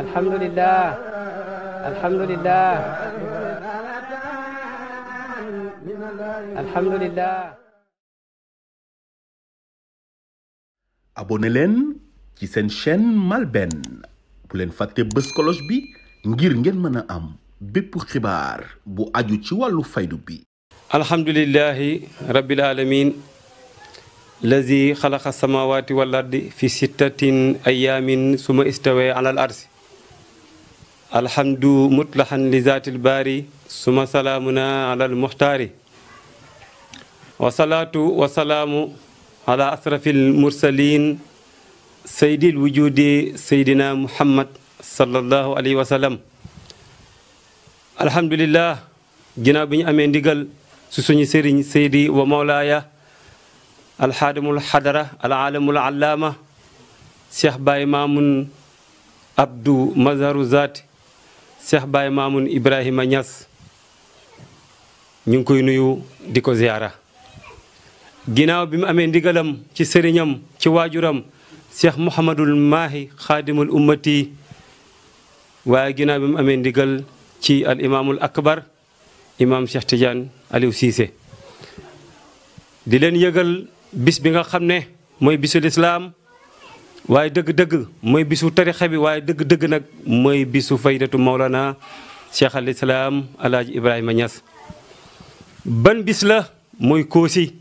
alhamdulillah alhamdulillah alhamdulillah. abonné leen ci seen chaîne MALBN bu leen fàtte bës cloche bi ngir ngeen mën a am bépp xibaar bu aju ci wàllu faydu bi. alhamdulillahi rabbil alamin lazi xalaqa samawati wal ardi fi sittatin ayamin suma istawa ala al arsi alhamdu mutlahan li zatil bari suma salamuna ala al muxtaari wa salatu wa salamu ala asrafil mursalin sayyidil wujudi sayyidina muhammad sallallahu alayhi wa sallam. alhamdulillah ginnaaw bi ñu amee ndigal su suñu sëriñ seydi wa mawlaaya alxaadimul xadara alaalamul allaama Cheikh Baye Mamoun Abdou Mazharu Zaati Cheikh Baye Mamoun Ibrahima Niass ñu ngi koy nuyu di ko ziyaara. ginnaaw bi mu amee ndigalam ci sëriñam ci waajuram Cheikh Mouhamadul Mahi xaadimul ummati waaye ginnaaw bi mu amee ndigal ci al imaamul akbar imaam Cheikh Tidiane Aliou Cissé di leen yëgal bis bi nga xam ne mooy bisu lislaam waaye dëgg-dëgg mooy bisu tarixa bi waaye dëgg-dëgg nag mooy bisu faydatu Mawlana Cheikh al Islam Alaaji Ibrahima Niass. ban bis la mooy Koosi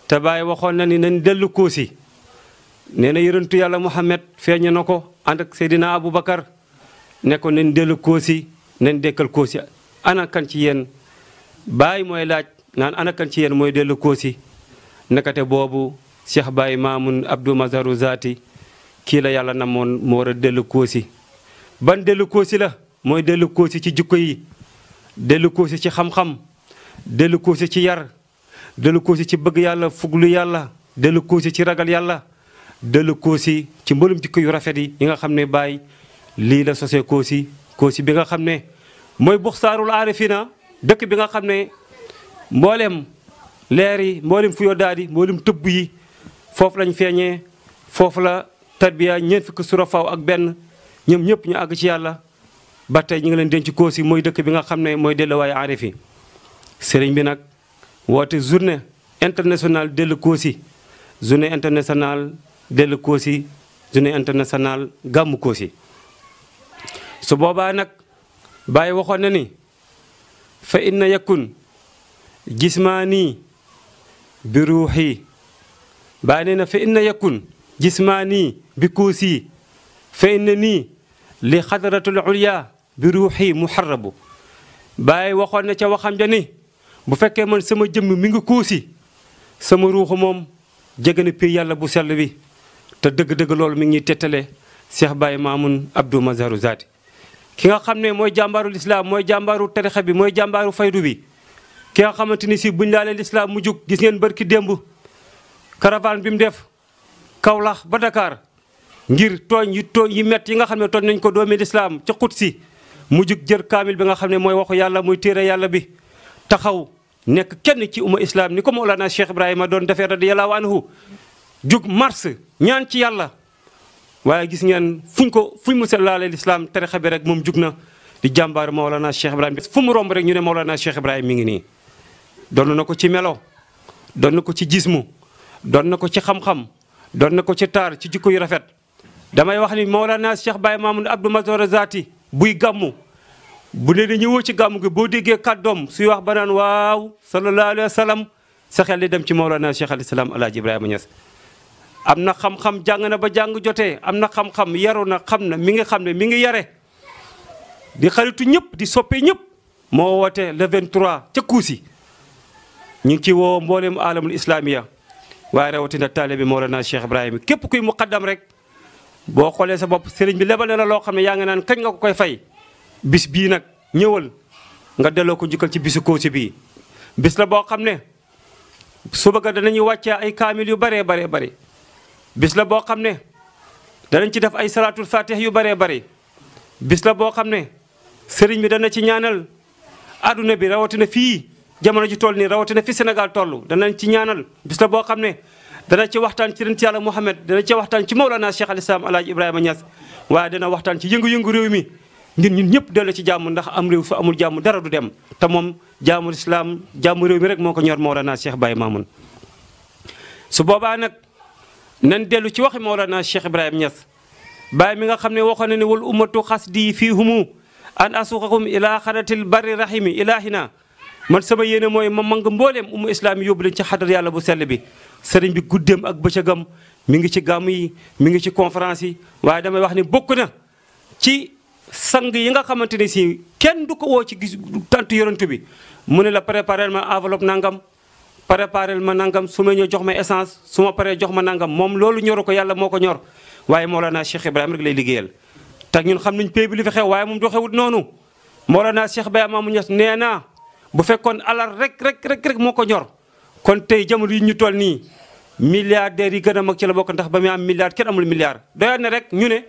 te Baay waxoon na ni nañ dellu Koosi nee na yonentu yàlla Muhammad feeñ na ko ànd ak Seydina Aboubacar ne ko nañ dellu Koosi nañ dekkal Koosi ana kan ci yéen Baay mooy laaj naan ana kan ci yéen mooy dellu Koosi nakate boobu Cheikh Baye Mamoun Abdou Mazharu Zaati kii la yàlla namoon mu war a dellu Koosi. ban dellu Koosi la mooy dellu Koosi ci jikko yi dellu Koosi ci xam-xam dellu Koosi ci yar dellu Koosi ci bëgg yàlla fuglu yàlla dellu Koosi ci ragal yàlla dellu Koosi ci mboolum jikko yu rafet yi nga xam ne Baay lii la sosee Koosi. Koosi bi nga xam ne mooy buxsaarul aarifina dëkk bi nga xam ne mboolem leer yi mboolem fu yoo daadi mboolem tëbb yi foofu lañ feeñee foofu la tarbiya ñeent fukki surafaw ak benn ñoom ñëpp ñu àgg ci yàlla ba tey ñu ngi leen denc Koosi mooy dëkk bi nga xam ne mooy delluwaayu aarifi sëriñ bi nag woote journée internationale dellu Koosi journée internationale dellu Koosi journée internationale gàmmu Koosi. su boobaa nag Baay waxoon na ni fa inna yakun jismaani bi ruuxi Baay nee na fa inna yakun jismaani bi Koosi fa inna nii li xadaratul ulya bi ruuxi muharrabu Baay waxoon na ca waxam ja ni bu fekkee man sama jëmm mi ngi Koosi sama ruuxu moom jege na pii yàlla bu sell bi te dëgg-dëgg loolu mi ngi ñuy tettale Cheikh Baye Mamoun Abdou Mazharu Zaati ki nga xam ne mooy jàmbaaru lislaam mooy jàmbaaru tarixa bi mooy jàmbaaru faydu bi ki nga xamante ni si buñ laalee lislaam mu jug gis ngeen barki démb caravane bi mu def Kaolack ba Dakar ngir tooñ yi mett yi nga xam ne tooñ nañ ko doomi lislaam ca Qudsi mu jug jër kaamil bi nga xam ne mooy waxu yàlla muy téere yàlla bi taxaw nekk kenn ci umma islam ni ko Mawlana Cheikh Ibrahima doon defee radiyallahu anhu jug mars ñaan ci yàlla waaye gis ngeen fuñ mu laalee lislaam tarixa bi rek moom jug na di jàmbaar Mawlana Cheikh Ibrahima fu mu romb rek ñu ne Mawlana Cheikh Ibrahima mi ngi nii doon na ko ci melo doon na ko ci jismu doon na ko ci xam-xam doon na ko ci taar ci jikko yu rafet damay wax ni Mawlana Cheikh Baye Mamoun Abdou Mazharu Zaati buy gàmmu bu ne dañu woo ci gàmmu gi boo déggee kàddoom suy wax ba naan waaw sallallahu alayhi wa sallam sa xel di dem ci Mawlana Cheikh al Islam Alaaji Ibrahima Niass am na xam-xam jàng na ba jàng jotee am na xam-xam yaru na xam na mi ngi yare di xaritu ñëpp di soppe ñëpp moo woote le 23 ca Koosi ñu ngi ci woo mboolem alamul islamiya waaye rawatina taalibe Mawlana Cheikh Ibrahima képp kuy muqaddam rek boo xoolee sa bopp sëriñ bi lebal na la loo xam ne yaa ngi naan kañ nga ko koy fay bis bii nag ñëwal nga delloo ko njukkal ci bisu Koosi bii bis la boo xam ne suba ga danañuy wàccee ay kaamil yu baree bari bis la boo xam ne danañ ci def ay salaatul fatih yu baree bari bis la boo xam ne sëriñ bi dana ci ñaanal adduna bi rawatina fii jamono ji toll nii rawatina fi Sénégal toll danañ ci ñaanal bis la boo xam ne dana ci waxtaan ci yonent yàlla Muhammad dana ci waxtaan ci Mawlana Cheikh al Islam Alaaji Ibrahima Niass waaye dana waxtaan ci yëngu-yëngu réew mi ngir ñun ñëpp dellu ci jàmm ndax am réew su amul jàmm dara du dem te moom jàmmul islam jàmm réew mi rek moo ko ñor Mawlana Cheikh Baye Mamoun su boobaa nag nan dellu ci waxi Mawlana Cheikh Ibrahima Niass Baye mi nga xam ne waxoon na ne wal ummatu xasdi fii humu an asuqakum ila xaratil barri rahimi ilahina man sama yéene mooy ma mang mbooleem ummu islam yi yóbbu leen ci xadar yàlla bu sell bi sëriñ bi guddeem ak bëccëgam mi ngi ci gàmm yi mi ngi ci conférence yi waaye damay wax ni bokk na ci sang yi nga xamante ne si kenn du ko woo ci gis tant yorantu bi mu ne la préparel ma enveloppe nangam préparel ma nangam su ma ñëw jox ma essence su ma paree jox ma nangam moom loolu ñoru ko yàlla moo ko ñor waaye Mawlana Cheikh Ibrahima rek lay liggéeyal te ñun xam nañ pay bi li fi xew waaye moom doxewut noonu Mawlana Cheikh Baye Mamoun Niass nee naa bu fekkoon alal rek moo ko ñor kon tey jamono yi ñu toll nii milliardaires yi gën a mag ci la bokk ndax ba muy am milliard kenn amul milliard doyoon na rek ñu ne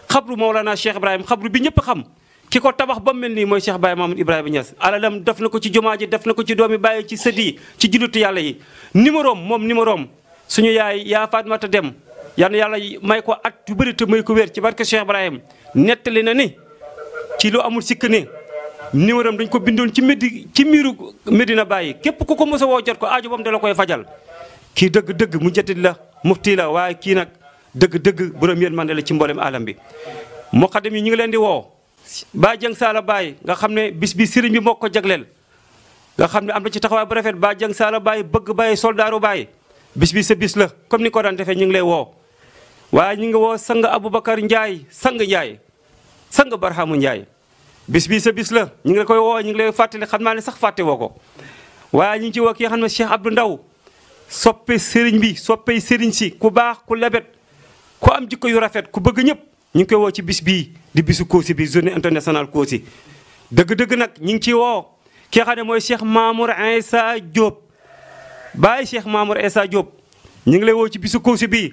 xabru Mawlana Cheikh Ibrahima xabru bi ñëpp xam ki ko tabax ba mel nii mooy Cheikh Baye Mamoun Ibrahima Niass alalam def na ko ci jumaa ji def na ko ci doomi bàyyi ci sët yi ci jullitu yàlla yi numéro am suñu yaay yaa Fatmata Dem yal na yàlla may ko at yu bëri te may ko wér ci barke Cheikh Ibrahima nettali na ni ci lu amul sikk ne numéro am dañ ko bindoon ci miiru Medina Baye képp ku ko mos a woo jot ko aajo bam da la koy fajal kii dëgg-dëgg mu jatit la mufti la waaye kii nag dëgg-dëgg borom yéen man la ci mboolem alam bi muqaddam yi ñu ngi leen di woo Baye Dieng Sala Baye nga xam ne bis bi sëriñ bi moo ko jagleel nga xam ne am na ci taxawaay bu rafet Baye Dieng Sala Baye bëgg Baye soldaaru Baye bis bi sa bis la comme ni ko daan defee ñu ngi lay woo waaye ñu ngi woo sang Aboubacar Ndiaye sang Barhamu Ndiaye bis bi sa bis la ñu ngi la koy woo ñu ngi lay fàttali xam naa ne sax fàtte woo ko waaye ñu ngi ci woo ki nga xam ne Cheikh Abdou Ndaw soppe sëriñ bi soppey sëriñ si ku baax ku lebet ku am jikko yu rafet ku bëgg ñëpp ñu ngi koy woo ci bis bii di bisu Kossy bi journée internationale Kossy dëgg-dëgg nag ñu ngi ciy woo ki nga xam ne mooy Cheikh Mamour Insa Diop Baye Cheikh Mamour Insa Diop ñu ngi lay woo ci bisu Kossy bii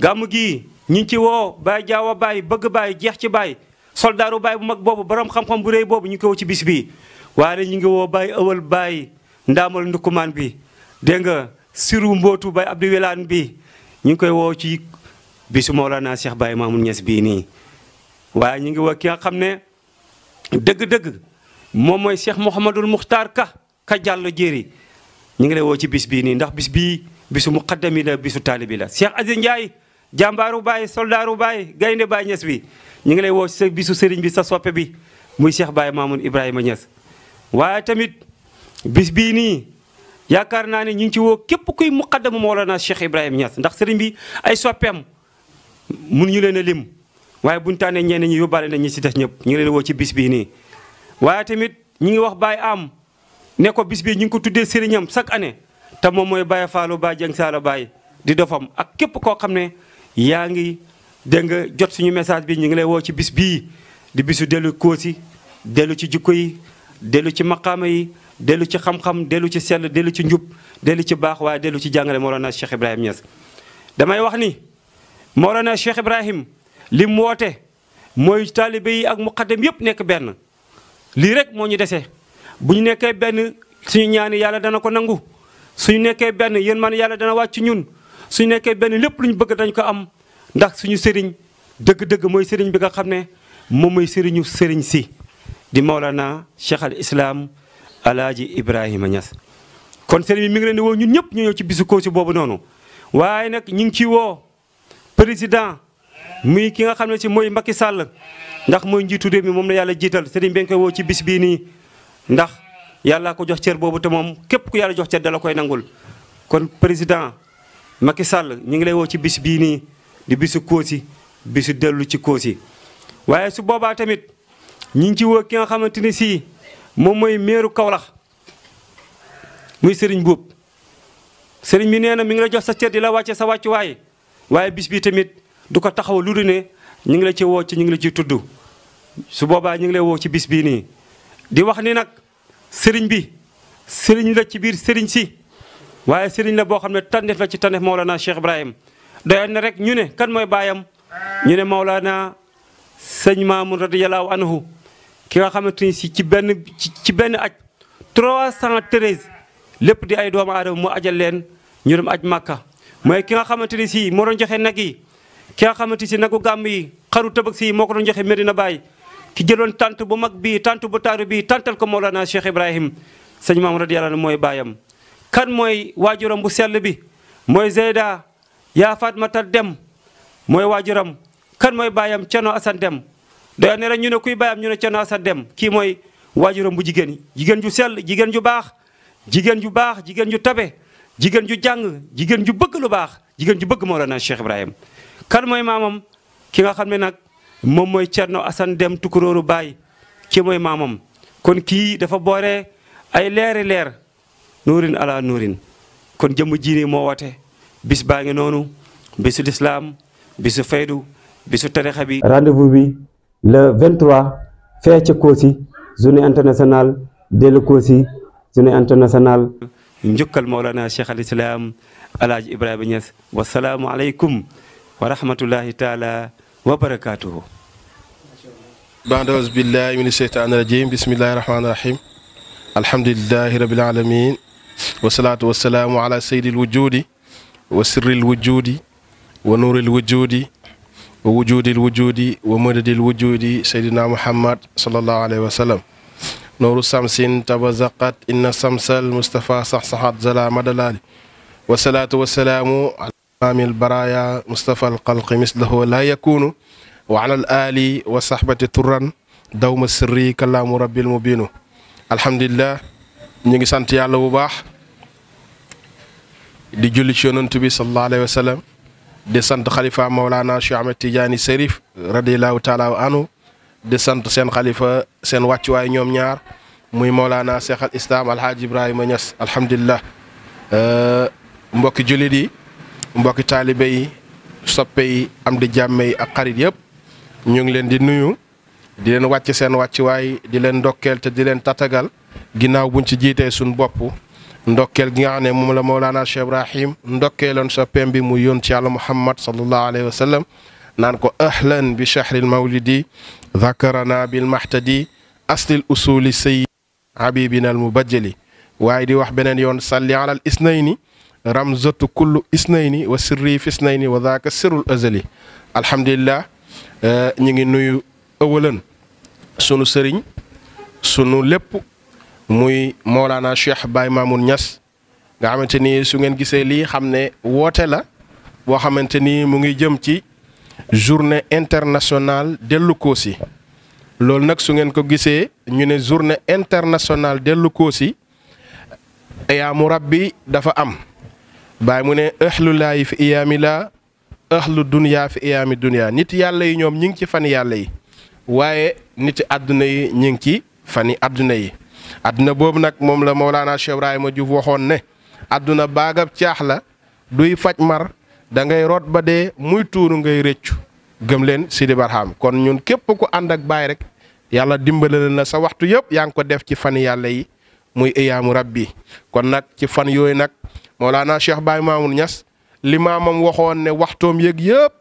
gàmm gii ñu ngi ci woo Baye Jaawa Baye bëgg Baye jeex ci Baye soldaaru Baye bu mag boobu borom xam-xam bu réy boobu ñu ngi koy woo ci bis bii waaye ñu ngi woo Baye ëwal Baye ndaamal ndukumaan bi dégg nga siru mbootu Baye Abdou Wilane bi ñu ngi koy woo ci bisu Mawlana Cheikh Baye Mamoun Niass bii nii waaye ñu ngi woo ki nga xam ne dëgg-dëgg moom mooy Cheikh Mouhamadul Muxtaar ka jàll jéeri ñu ngi lay woo ci bis bii nii ndax bis bii bisu muqaddami la bisu taalibi la Cheikh Aziz Ndiaye jàmbaaru Baye soldaaru Baye gaynde Baye Niass bi ñu ngi lay woo ci sa bisu sëriñ bi sa soppe bi muy Cheikh Baye Mamoun Ibrahima Niass waaye tamit bis bii nii yaakaar naa ne ñu ngi ci woo képp kuy muqaddamu Mawlana Cheikh Ibrahima Niass ndax sëriñ bi ay soppeem mënuñu leen a lim waaye buñu tànnee ñenn ñi yóbbaale nañ ñi si des ñëpp ñu ngi leen woo ci bis bii nii waaye tamit ñu ngi wax Baye am ne ko bis bii ñu ngi ko tuddee sëriñam chaque année te moom mooy Baye Fallou Baye Dieng Sala Baye di dofam ak képp koo xam ne yaa ngi dégg nga jot suñu message bi ñu ngi lay woo ci bis bii di bisu dellu Kossy dellu ci jikko yi dellu ci maqaama yi dellu ci xam-xam dellu ci sell dellu ci njub dellu ci baax waaye dellu ci jàngale Mawlana Cheikh Ibrahima Niass damay wax ni Mawlana Cheikh Ibrahim li mu woote mooy taalibe yi ak muqaddam yëpp nekk benn lii rek moo ñu dese bu ñu nekkee benn suñu ñaani yàlla dana ko nangu suñu nekkee benn yéen man yàlla dana wàcc ñun suñu nekkee benn lépp lu ñu bëgg dañ ko am ndax suñu sëriñ dëgg-dëgg mooy sëriñ bi nga xam ne moom mooy sëriñu sëriñ si di Mawlana Cheikh al Islam Alaaji Ibrahima Niass kon sëriñ bi mi ngi leen di woo ñun ñëpp ñu ñëw ci bisu Kossy boobu noonu waaye nag ñu ngi ciy woo président muy ki nga xam ne si mooy Macky Sall ndax mooy njiitu réew mi moom la yàlla jiital sëriñ bi nga koy woo ci bis bii nii ndax yàlla ko jox cër boobu te moom képp ku yàlla jox cër dala koy nangul kon président Macky Sall ñu ngi lay woo ci bis bii nii di bisu Kossy bisu dellu ci Kossy waaye su boobaa tamit ñu ngi ci woo ki nga xamante ni si moom mooy meeru Kaolack muy Serigne Mboup Serigne bi nee na mi ngi la jox sa cër di la wàcce sa wàccuwaay waaye bis bi tamit du ko taxaw lu dul ne ñu ngi la ci woo ci ñu ngi la ciy tudd su boobaa ñu ngi lay woo ci bis bii nii di wax ni nag Serigne bi Serigne la ci biir Serigne si waaye Serigne la boo xam ne tànneef la ci tànneef Mawlana Cheikh Ibrahim doyoon na rek ñu ne kan mooy baayam ñu ne Mawlana sëñ Mamoun radiyallahu anhu ki nga xamante ni si ci benn aj 313 lépp di ay doomu aadama mu ajal leen ñu dem aj Màkka mooy ki nga xamante ni si moo doon joxe nag yi ki nga xamante si nagu gàmm yi xaru tëbëg si moo ko doon joxe Medina Baye ki jëloon tant bu mag bii tant bu taaru bii tantal ko Mawlana Cheikh Ibrahim sëñ maam radiyallahu anhu mooy baayam. kan mooy waajuram bu sell bi mooy Zeyda yaa Fatmata Dem mooy waajuram. kan mooy baayam Cerno Asan Dem doy ne rek ñu ne kuy baayam ñu ne Cerno Asan Dem kii mooy waajuram bu jigéen yi jigéen ju sell jigéen ju baax jigéen ju baax jigéen ju tabe jigéen ju jàng jigéen ju bëgg lu baax jigéen ju bëgg Mawlana Cheikh Ibrahim. kan mooy maamam ki nga xam ne nag moom mooy Cerno Asan Dem tukulóoru baay kii mooy maamam kon kii dafa boore ay leeri leer nuurin ala nuurin kon jëmm jiini moo woote bis baa ngi noonu bisu lislaam bisu faydu bisu tarixa bi. rendez-vous bi le 23 fee ca Kossy journée internationale dellu Kossy journée internationale. njukkal Mawlana Cheikh al Islam Alaaji Ibrahima Niass wasalaamu aleykum wa rahmatullahi taala wa barakaatuhu. baada billahi min asheytaani rajim bismillahi rahmaani rahim alhamdulilahi rabil alamin wasalaatu wasalaamu ala sayyidil wujudi wa sirril wujudi wa nuuril wujudi wa wujudil wujudi wa madadil wujudi sayyidina muhammad sallallahu alayhi wa sallam nooru samsin tabazaqat inna samsal mustafa saxsaxat zala madalali wasalaatu wasalaamu ala imaamil baraya mustafa alxalqi mislahu la yakunu wa ala al ali wa sahbati turan dawma sirri kalaamu rabbil mubinu alhamdulilah ñu ngi sant yàlla bu baax di julli ci yonent bi sallallahu alayhi wa sallam di sant xalifa Mawlana Cheikh Ahmed Tidiane Serif radiyallahu taala anhu di sant seen xalifa seen wàccuwaay ñoom ñaar muy Mawlana Cheikh al Islam Alhaji Ibrahima Niass alhamdulilah mbokki jullit yi mbokki taalibe yi soppe yi am di jàmme yi ak xarit yëpp ñu ngi leen di nuyu di leen wàcc seen wàccuwaay di leen ndokkeel te di leen tatagal ginnaaw buñ ci jiitee suñ bopp ndokkeel gi nga xam ne moom la Mawlana Cheikh Ibrahim ndokkeeloon soppeem bi mu yoon ci yàlla Muhammad sallallahu alayhi wa sallam naan ko ahlan bi shahril mawlidi dhakarana bil mahtadi aslil usuli sayyid habibina al mubajjali waaye di wax beneen yoon salli ala al isnayni ramzatu kullu isnayni wa sirri fi isnayni wa dhaka sirrul azali alhamdulillah ñu ngi nuyu ëwalan sunu sëriñ sunu lépp muy Mawlana Cheikh Baye Mamoun Niass nga xamante ni su ngeen gisee lii xam ne woote la boo xamante ni mu ngi jëm ci journée internationale dellu Kossy loolu nag su ngeen ko gisee ñu ne journée internationale dellu Kossy ayaamu rabbi dafa am Baye mu ne ahlu laayi fi iyaami laa ahlu dunya fi iyaami dunya nit yàlla yi ñoom ñi ngi ci fan yàlla yi waaye niti àdduna yi ñi ngi ci fani àdduna yi àdduna boobu nag moom la Mawlana Cheikh Ibrahima Diouf waxoon ne àdduna baagab caax la duy faj mar da ngay root ba dee muy tuuru ngay rëccu gëm leen Sidi Barham kon ñun képp ku ànd ak Baay rek yàlla dimbale na sa waxtu yëpp yaa ngi ko def ci fan yàlla yi muy iyaamu rabbi kon nag ci fan yooyu nag Mawlana Cheikh Baye Mamoun Niass li maamam waxoon ne waxtoom yëg yëpp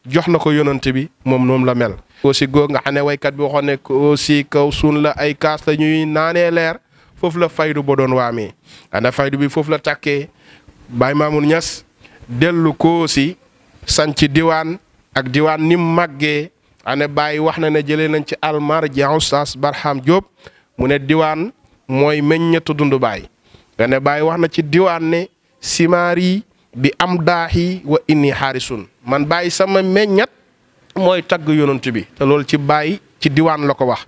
jox na ko yonante bi moom la mel. Kossy góog nga xam ne waykat bi waxoon ne Kossy kaw suun la ay kaas la ñuy naanee leer foofu la faydu ba doon waamee ana faydu bi foofu la takkee Baye Mamoun Niass dellu Kossy sanc diwaan ak diwaan ni mu màggee ane Baye wax na ne jëlee nañ ci almarja Oustaz Barham Diop mu ne diwaan mooy meññetu dundu Baye nga ne Baye wax na ci diwaan ne simaari bi am daahi wa inni xaarisun man Baye sama meññat mooy tagg yonent bi te loolu ci Baye ci diwaan la ko wax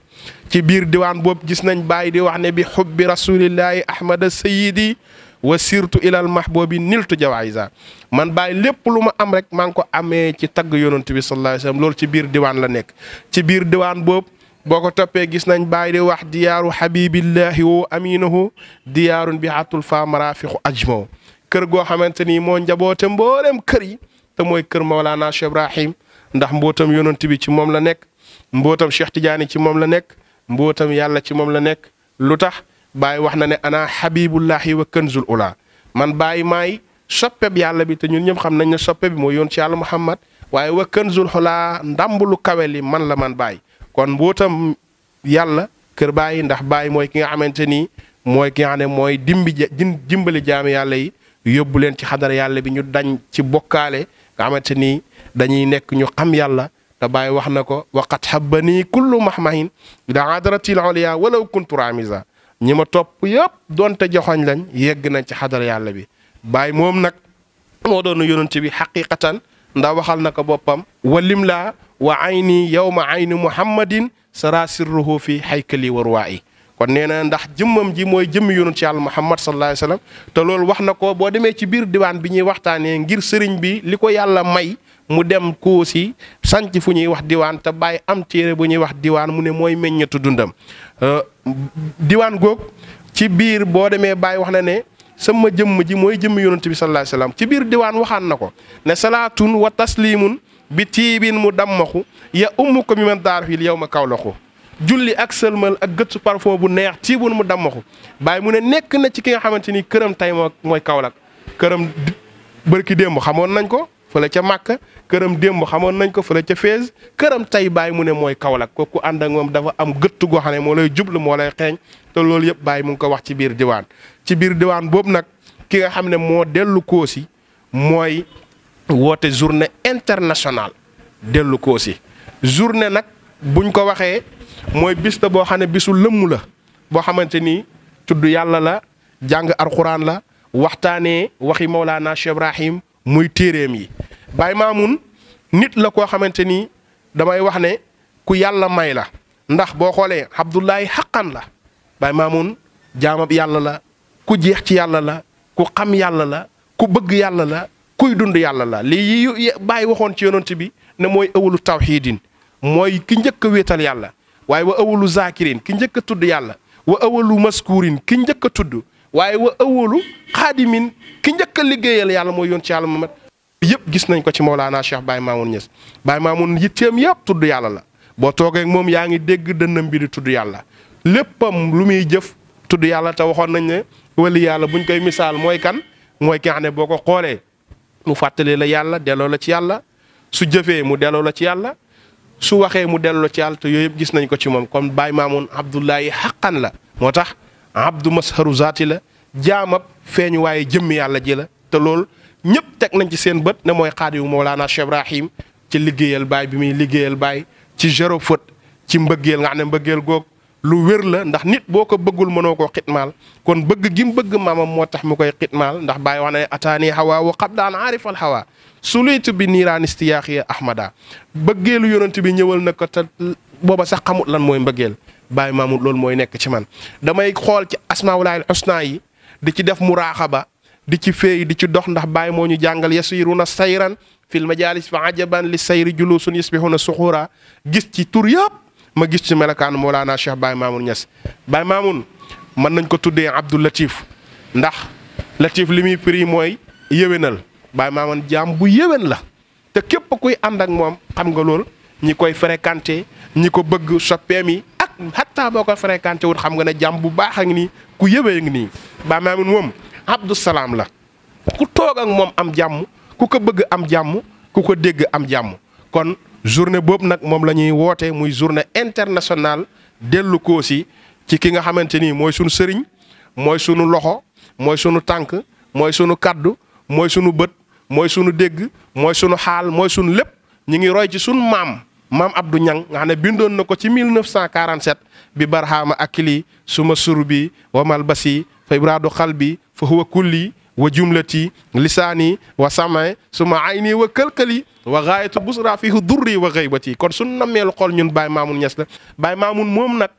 ci biir diwaan boobu gis nañ Baye di wax ne bi xubbi rasulillahi ahmada sayidi wa sirtu ilal mahbubi niltu jawaïsa man Baye lépp lu ma am rek maa ngi ko amee ci tagg yonent bi sallallahu alayhi wasallam loolu ci biir diwaan la nekk ci biir diwaan boobu boo ko toppee gis nañ Baye di wax diyaaru habibillahi wa aminahu diyaarun bi hatul fa marafiqu ajmo kër goo xamante ni moo njaboote mboolem kër yi te mooy kër Mawlana Cheikh Ibrahim ndax mbootam yonent bi ci moom la nekk mbootam Cheikh Tidiane ci moom la nekk mbootam yàlla ci moom la nekk lu tax Baye wax na ne ana habibullahi wa kanzul ula man Baye maay soppeb yàlla bi te ñun ñëpp xam nañ ne soppe bi mooy yoon ci yàlla Muhammad waaye wa kanzul ula ndambulu kawe li man la man Baye kon mbootam yàlla kër Baye ndax Baye mooy ki nga xamante ni mooy ki nga xam ne mooy dimbali jaami yàlla yi yóbbu leen ci xadara yàlla bi ñu dañ ci bokkaale nga xamante ni dañuy nekk ñu xam yàlla te Baay wax na ko waqat habbanii kullu mahmahin ila hadratil ulya walaw kuntu ramisa ñi ma topp yëpp doonte joxoñ lañ yegg nañ ci xadara yàlla bi Baay moom nag moo doon yonent bi xaqiqatan ndax waxal na ko boppam walim laa wa ayni yawma ayni muhammadin sara sirruhu fi haykali wa ruwaayi kon nee na ndax jëmmam ji mooy jëmmi yonent yàlla muhammad sallallahu alayhi wasallam te loolu wax na ko boo demee ci biir diwaan bi ñuy waxtaanee ngir sëriñ bi li ko yàlla may mu dem Koosi sanc fu ñuy wax diwaan te Baay am téere bu ñuy wax diwaan mu ne mooy meññetu dundam diwaan goog ci biir boo demee Baay wax na ne sama jëmm ji mooy jëmmi yonent bi sallallahu alayhi wasallam ci biir diwaan waxaan na ko ne salaatun wa taslimun bi tiibin mu dammaxu ya ummu ko mi man daar fii yow ma kawlaxu julli ak sëlmal ak gëttu parfum bu neex tiibun mu dammaxu Baay mu ne nekk na ci ki nga xamante ni këram tey mooy Kaolack këram bërki démb xamoon nañ ko fële ca Màkka këram démb xamoon nañ ko fële ca Fès këram tey Baay mu ne mooy Kaolack kooku ànd ak moom dafa am gëttu goo xam ne moo lay jublu moo lay xeeñ te loolu yëpp Baay mu ngi ko wax ci biir diwaan ci biir diwaan boobu nag ki nga xam ne moo dellu Koosi mooy woote journée internationale dellu Koosi journée nag buñ ko waxee mooy bis la boo xam ne bisu lëmm la boo xamante ni tudd yàlla la jàng alxuraan la waxtaanee waxi Mawlana Cheikh Ibrahim muy téeréem yi Baay Maamun nit la koo xamante ni damay wax ne ku yàlla may la ndax boo xoolee Abdullahi xaqan la Baay Maamun jaamab yàlla la ku jeex ci yàlla la ku xam yàlla la ku bëgg yàlla la kuy dund yàlla la lii yi Baay waxoon ci yonent bi ne mooy awalu tawxiidin mooy ki njëkk a wéetal yàlla waaye wa awalu zakirin ki njëkk a tudd yàlla wa awalu maskurin ki njëkk a tudd waaye wa awalu xaadimin ki njëkk a liggéeyal yàlla mooy yoon ci yàlla Muhammad yëpp gis nañ ko ci Mawlana Cheikh Baye Mamoun Niass Baye Mamoun yitteem yëpp tudd yàlla la boo toogee ak moom yaa ngi dégg dënnam bi di tudd yàlla léppam lu muy jëf tudd yàlla te waxoon nañ ne wali yàlla buñ koy misaal mooy kan mooy ki nga xam ne boo ko xoolee mu fàttalee la yàlla delloo la ci yàlla su jëfee mu delloo la ci yàlla su waxee mu delloo la ci yàlla te yooyu yëpp gis nañ ko ci moom comme Baye Mamoun Abdullahi xaqan la moo tax abdu masharu zaati la jaamab feeñu waaye jëmmi yàlla ji la te loolu ñëpp teg nañ ci seen bët ne mooy xaadimu Mawlana Cheikh Ibrahim ci liggéeyal Baay bi muy liggéeyal Baay ci zéro faute ci mbëggeel nga xam ne mbëggeel goog lu wér la ndax nit boo ko bëggul mënoo koo xitmaal kon bëgg gi mu bëgg maamam moo tax mu koy xitmaal ndax Baay wax ne ataani hawa wa qabdaan aarifal hawa sulitu bi niiraan istiyaaxiya ahmada bëggeelu yonent bi ñëwal na ko te booba sax xamut lan mooy mbëggeel Baay Mamoun loolu mooy nekk ci man damay xool ci asmaa'ullaahil husnaa yi di ci def muraaxaba di ci féey di ci dox ndax Baay moo ñu jàngal yasiruna sayran fil majaalis fa ajaban li sayri julusun yusbihuna suxura gis ci tur yëpp ma gis ci melokaanu Mawlana Cheikh Baye Mamoun Niass Baye Mamoun mën nañ ko tuddee Abdou Latif ndax Latif li muy firi mooy yéwénal Baye Mamoun jaam bu yéwén la te képp kuy ànd ak moom xam nga lool ñi koy fréquenté ñi ko bëgg soppeem yi ak hatta boo ko fréquenté wut xam nga ne jaam bu baax ak nii ku yéwee ngi nii Baye Mamoun moom Abdou Salaam la ku toog ak moom am jàmm ku ko bëgg am jàmm ku ko dégg am jàmm kon journée boobu nag moom la ñuy woote muy journée internationale dellu Koosi ci ki nga xamante ni mooy sunu sëriñ mooy sunu loxo mooy sunu tànk mooy sunu kaddu mooy sunu bët mooy sunu dégg mooy sunu xaal mooy sunu lépp ñu ngi roy ci sunu maam Abdou Niang nga xam ne bindoon na ko ci 1947 bi barhama akili suma surbi wa malbasi fa ibradu xalbi fa huwa kulli wa jumlati lisaani wa samay suma ayni wa këlkali wa gaayatu busra fihi durri wa gaybati kon suñu nammeelu xool ñun Baye Mamoun Niass la Baye Mamoun moom nag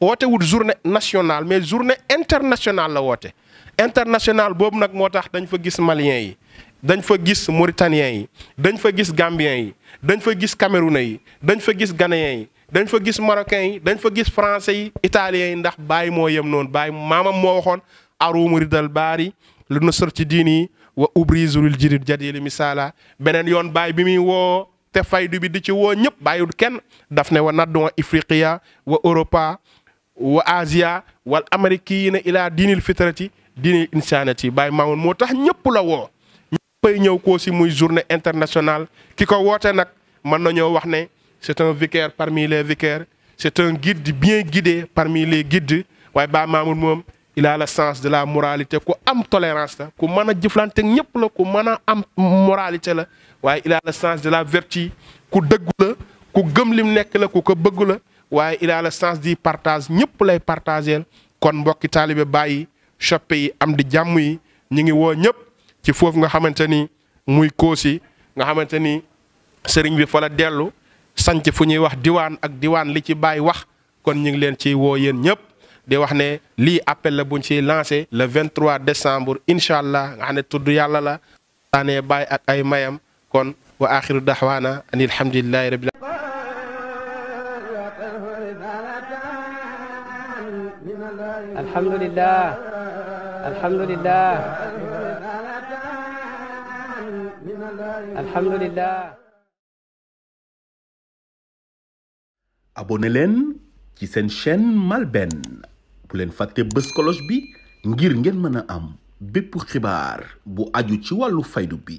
woote wut journée nationale mais journée internationale la woote internationale boobu nag moo tax dañ fa gis maliens yi dañ fa gis mauritaniens yi dañ fa gis gambiens yi dañ fa gis camerounais yi dañ fa gis ghanéens yi dañ fa gis marocains yi dañ fa gis français yi italiens yi ndax Baye moo yem noonu Baye maamam moo waxoon arumu ridal baari lu nasar ci diini wa ubrizulil jirid jadili misala beneen yoon Baye bi muy woo te faydu bi di ci woo ñëpp bàyyiwul kenn daf ne wa naddu ifriqiya wa europa wa asia wal amérikiina ila diinil fitrati diinil insanati Baye Mamoun moo tax ñëpp la woo ñëppay ñëw Koosi muy journée internationale ki ko woote nag mën nañoo wax ne c'est un vicaire parmi les vicaires c'est un guide bien guidé parmi les guides waaye Baye Mamoun moom il a le sens de la moralité ku am tolérance la ku mën a jëflante ñëpp la ku mën a am moralité la waaye il a le sens de la vertu ku dëggu la ku gëm lim nekk la ku ko bëgg la waaye il a le sens du partage ñëpp lay partageel kon mbokki taalibe bàyyi soppe yi am di jàmm yi ñu ngi woo ñëpp ci foofu nga xamante ni muy Kossy nga xamante ni sëriñ bi fa la dellu sanc fu ñuy wax diwaan ak diwaan li ci bàyyi wax kon ñu ngi leen ci woo yéen ñëpp di wax ne lii appel la buñ ciy lancé le 23 décembre incha allah nga xam ne tudd yàlla la taanee bàyyi ak ay mayam kon wa axiru daxwaana an alhamdulillahi rabbil alhamdulillah alhamdulillah alhamdulillah. abonné leen ci seen chaîne MALBN bu leen fàtte bës cloche bi ngir ngeen mën a am bépp xibaar bu aju ci wàllu faydu bi